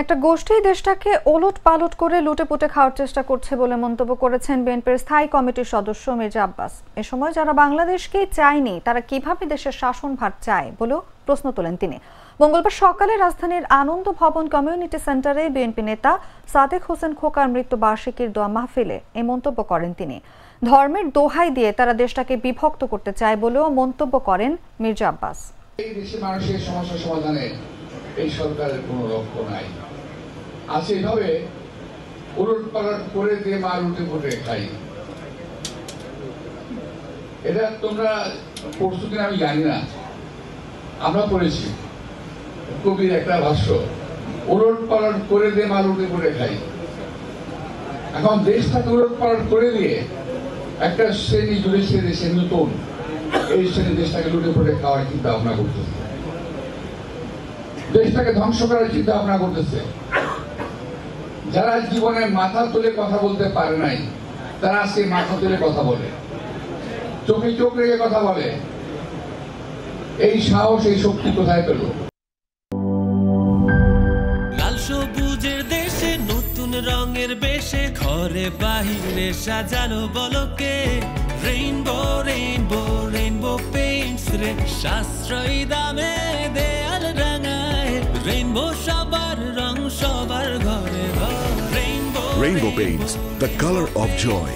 একটা গোষ্ঠী দেশটাকে ওলটপালট করে লুটেপুটে খাওয়ার চেষ্টা করছে বলে মন্তব্য করেছেন বিএনপির স্থায়ী কমিটির সদস্য মির্জা আব্বাস। এ সময় যারা বাংলাদেশকে চায়নি তারা কিভাবে দেশের শাসনভার চায় বলেও প্রশ্ন তোলেন তিনি। মঙ্গলবার সকালে রাজধানীর আনন্দ ভবন কমিউনিটি সেন্টারে বিএনপি নেতা সাদেক হোসেন খোকার মৃত্যুবার্ষিকীর দোয়া মাহফিলে এই মন্তব্য করেন তিনি। ধর্মের দোহাই দিয়ে তারা দেশটাকে বিভক্ত করতে চায় বলেও মন্তব্য করেন মির্জা আব্বাস। এই দেশে মানুষের সমস্যা সমাধানে এই সরকারের কোনো লক্ষ্য নাই, আছে এভাবে উলটপালট করে দিয়ে মাল উঠে ফুটে খাই। এটা তোমরা পরশু দিন আমি জানি না, আমরা পড়েছি কবির একটা ভাষ্য, উলটপালট করে দিয়ে মাল উঠে ফুটে খাই। এখন দেশটাকে উলটপালট করে দিয়ে একটা শ্রেণী জুড়েছে দেশে নতুন, এই শ্রেণী দেশটাকে লুটে ফুটে খাওয়ার চিন্তা ভাবনা করতেছে, দেশটাকে ধ্বংস করার চিন্তা ভাবনা করতেছে। যারা জীবনে মাথা তুলে কথা বলতে পারে নাই তারা আজকে মাথা তুলে কথা বলে, চোখে চোখ রেখে কথা বলে। এই সাহস, এই শক্তি কোথায় পেল? লাল সবুজের দেশে নতুন রঙের বেশে ঘরে বাহিরে সাজানো বলকে রেইনবো রেইনবো রেইনবো পেইন্টস রে সাশ্রয়ী দামে দেয়াল রাঙায় রেইনবো সবার রং সবার ঘরে ঘরে Rainbow Paints, the color of joy.